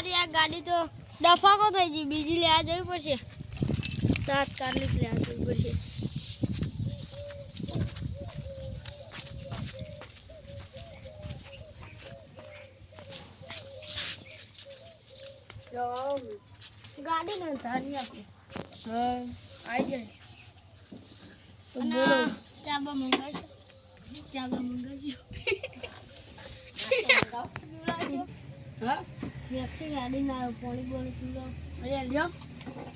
મારી આ ગાડી તો ડફાકો થઈ ગઈ, બીજી લેવા જવી પડશે, તાત્કાલિક લેવા જવી પડશે. ગાડી ને ધારી આપી આવી જાય તો બોલો. ચાબા મંગાવજો, ચાબા મંગાવજો. હા ત્યાંથી ગાડી ના આવે, પોણી બોણી પીવો. અરે લ્યો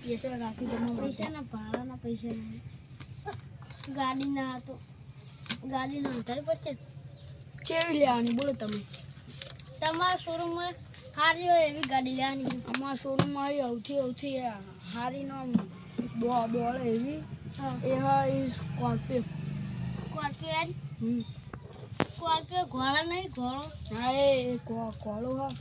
પૈસા રાખી દો. પૈસાના ભાડાના પૈસા નહીં, ગાડી ના હતો, ગાડી ના વધારે પડશે. ચેવી લેવાની બોલો તમે? તમારા શોરૂમમાં સારી હોય એવી ગાડી લેવાની. અમારા શોરૂમમાં સૌથી હારી નો બોળ એવી એ હોય સ્કોર્પિયો. સ્કોર્પિયો સ્કોર્પિયો ઘોડા નહીં, ઘોડો. હા એ કોળો હા.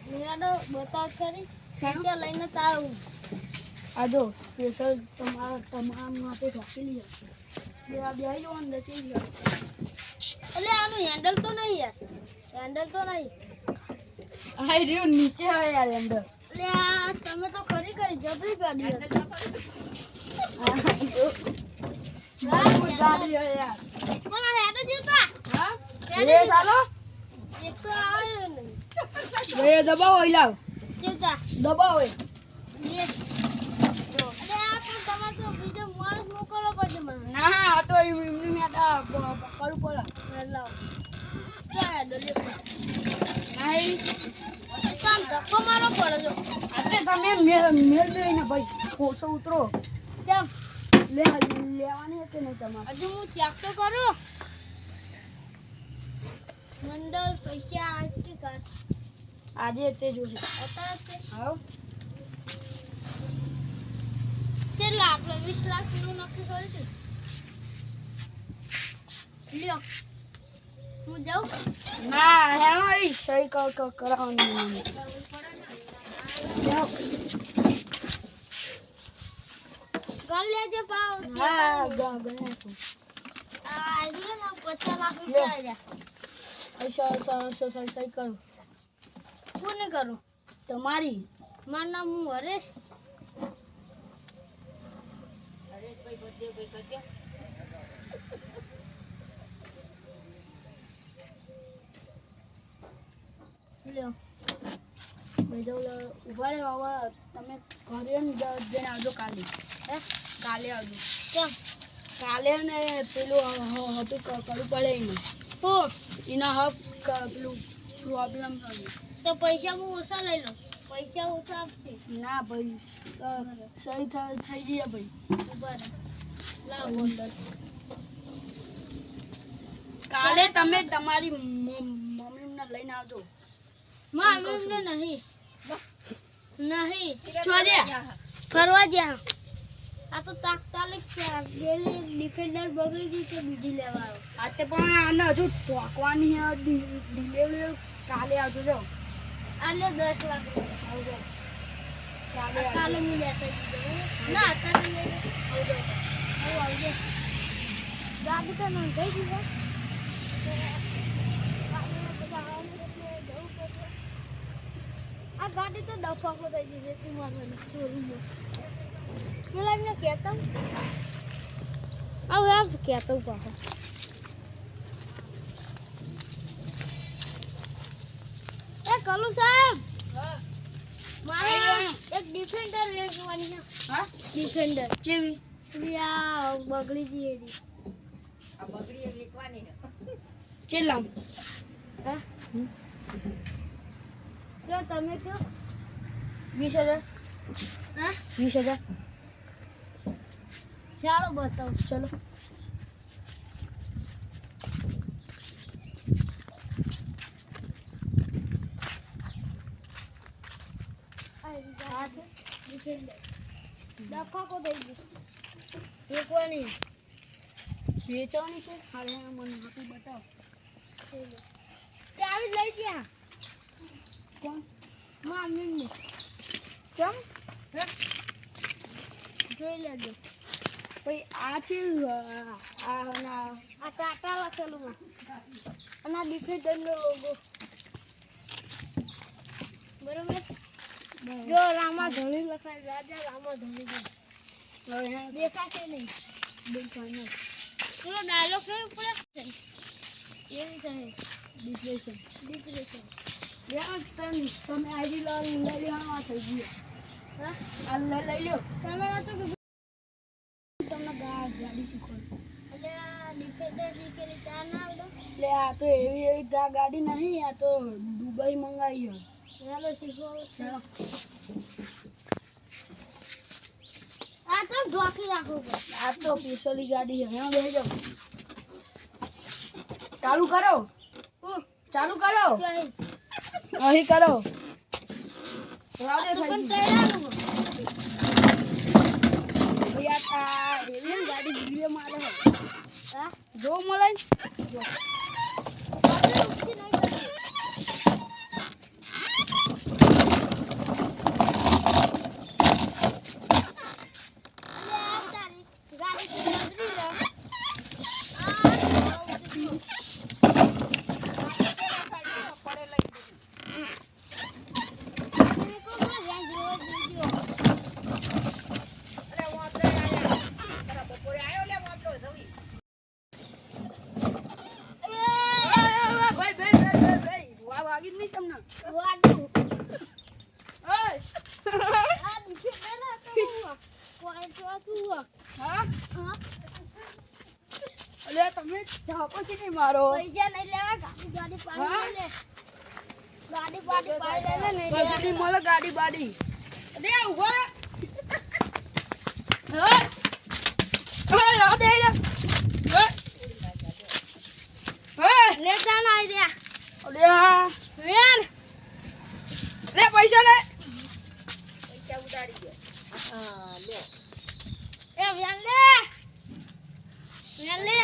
મેડો બતાવ કરી પૈસા લઈને તારું. આ જો પૈસા તમારા માટે રાખેલી હશે. બે આવી અંદર ચેવી એટલે આનું હેન્ડલ તો નહીં યાર, હેન્ડલ તો નહીં. આ રહ્યું નીચે હોય યાર અંદર. એટલે આ તમે તો ખરી કરી જબરી ગાડી હતી. ગાડી હોય યાર. પણ આ હેડ જીવતા હા હેડ એ ચાલો એક તો આવ્યો નહીં એ દબાવો લાવ જીવતા દબાવો એ. એટલે આ પણ તમારે તો બીજો માણસ મોકલવો પડશે મને. ના આ તો એમની મેટા કરું પડે. લાવ ક્યાં હેડ લે નહીં કામ ધક્કો મારવો પડે જો. એટલે તમે મેલ લઈને ભાઈ કોસો ઉતરો. કેમ લેવાની હતી નહીં તમારે. હજુ હું ચેક તો કરું. મંડળ પૈસા આજથી કર આજે તે જોશે. અત્યારે હા કેટલા આપણે 20 લાખ નું નક્કી કર્યું હતું. લ્યો હું જાઉં. ના હેમાં સહી કરાવવાની. ગણ લેજે પાવ. હા ગણાશું. આ આઈડિયા ના 50 લાખ રૂપિયા આવ્યા. સહી કરું. કોને કરું? તમારી. મારું નામ હું હરેશ. લ્યો ઉભા રહ્યો હવે તમે ઘરે જઈને આવજો કાલે. હે કાલે આવજો. કેમ? કાલે ને પેલું હતું કરવું પડે એને. હું એના હક પેલું પ્રોબ્લેમ થયું. તો પૈસા હું ઓછા લઈ લઉં. પૈસા ઓછા આપશે. ના ભાઈ સહી થઈ જઈએ ભાઈ. ઉભા રહો. લાવ બોલ. કાલે તમે તમારી મમ્મીને લઈને આવજો. માં એમને નહીં નહીં ચોર્યા ફરવા જ્યાં. આ તો તાત્કાલિક પેલી ડિફેન્ડર બગડી ગઈ તો બીજી લેવા આવ્યો. આ તે પણ આને હજુ ટોકવાની ડિલિવરી કાલે આવજો. જો આ લે 10 લાખ આવજો કાલે હું લેતા જઈશ. ના અત્યારે લઈ આવજો. આવજો ગાડી તો નોંધાઈ ગઈ છે. આ ગાડી તો ડફાકો થઈ ગઈ વેચી માંગવાની શોરૂમમાં. પેલા એમને કહેતા આવું આપ કહેતો પાછો. એ કલુ સાહેબ મારે એક ડિફેન્ડર વેચવાની છે. હા ડિફેન્ડર કેવી? આ બગડી ગઈ એની. કેટલા? હા જો તમે કયો 20,000. હા 20,000. ચાલો બતાવો. ચલો આ છે ડિફેન્ડર. ડફાકો થઈ ગઈ. વેચવાની વેચવાની છે. હવે મને હાથું બતાવો. તે આવી લઈ ગયા. કોણ? મામીને કેમ? જોઈ લેજો. પછી આ છે આ ટાટા લખેલું હોય. અને આ ડિફેન્ડરનો લોગો. બરોબર. જો રામા ધણી લખાય રાજા રામા ધણી દેખાશે નહીં. પેલો ડાયલોગ કયો પડે એવી કહે ડિપ્રેશન. તમે આઈડી લઈ લેવા થઈ ગયો. હા આ લઈ લ્યો. તમે વાંચો કે તમને ગાડી શીખવાડું. એટલે આ ડિફેન્ડર શીખેલી ત્યાં ના આવડો. એટલે આ તો એવી ગાડી નહીં, આ તો દુબઈ મંગાવી ચાલો શીખવાડો. ચાલો. આ તો ઢોકી રાખવું પડે. આ તો સ્પેશિયલી ગાડી છે. એમાં બેસી જાઓ. ચાલુ કરો. ચાલુ કરો. અહીં અહીં કરો. આ તો પણ તૈયાર એવી ગાડી વિડીયો મારે છે. હા જો મળે જો. આપણે ઉઠી નહીં કરી. અલે આ તારી ગાડી તો બગડી રહ્યો. વાગી જ નહીં તમને. હા? અલે તમે ઝાપો છે નહીં મારો. પૈસા નહીં લેવા ગાડી પાડી લે. ગાડી પાડી લે નહીં પછી નહીં મળે ગાડી બાડી. અલે ઉભો રહે. યાદ આવી લે જાન આઈ દે. અલ્યા વેન લે પૈસા લે. એ વેન લે. વેન લે.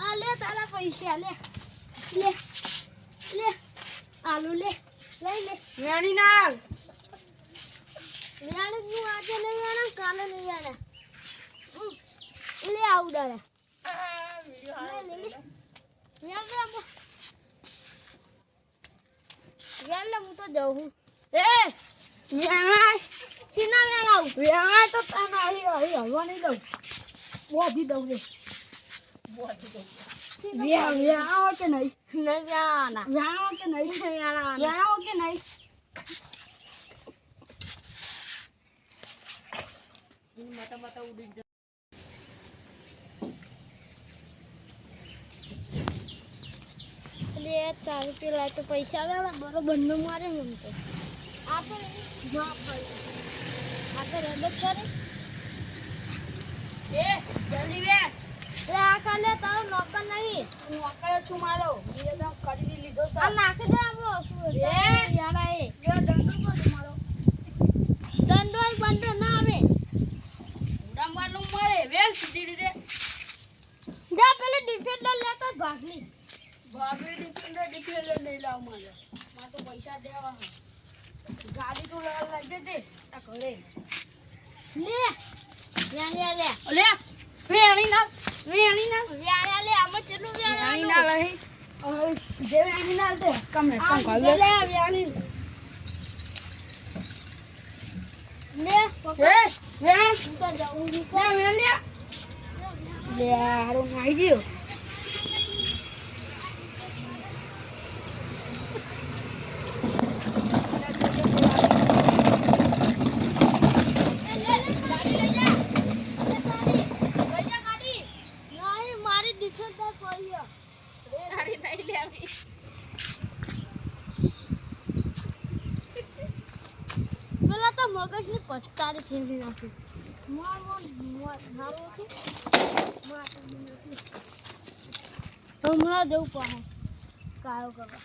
આ લે તારા પૈસા લે. લે લે આલુ લે. લઈ લે. વેણી નાલ. વેણ નું આજે નહીં વેણ કાલે નહીં વેણ. લે આવડાડે. વેણ હું તો જઉં. એ વેણાય તીના વેણ આવું. વેણાય તો તને અહીં હલવા નહીં દઉં. બોધી દઉં રે. વેણાવો કે નહીં? નહીં વેણા. વેણાવો કે નહીં? વેણાવો કે નહીં? લે તારું પેલા તો પૈસા લેવા બરોબર નું મારે એમ તો. આ તો ના ભાઈ. આ તો રદ કરે. એ જલ્દી વે. એ આ કાલે તારો નોકર નહીં. હું અકળ છું મારો. મેં તો ખરીદી લીધો છે. આ નાખી દે આપણો શું એ યારા એ જો દંડો પર મારો. દંડો બંડો ના આવે. ઉડામવાનું મળે. વેલ સીધી રીતે. જા પેલે ડિફેન્ડર લેતો ભાગલી. ભાગવી ડિફેન્ડર નહીં લાવ મારે. મારે તો પૈસા દેવા છે. ગાડી તો લઈ દે તે આ ઘરે. લે વ્યાણ્યા લે. અલે વેણી ના વ્યાણ્યા લે આમાં કેટલું વેણી વ્યાણ્યા ના લઈ. જે વેણી ના દે કમે આ કમ લે લે. વ્યાણી લે એ વેણ હું તો જાઉં છું લે વેણ લે. લે હારું નાઈ ગયો. ગાડી લઈ જા. લઈ જા ગાડી. નહીં મારી ડિફેન્ડર પડી. તારી નહીં લેવી. પેલા તો મગજની પસ્તારી ફેરવી નાખી. મારું હતું હમણાં જવું પડે કાયો કરવા.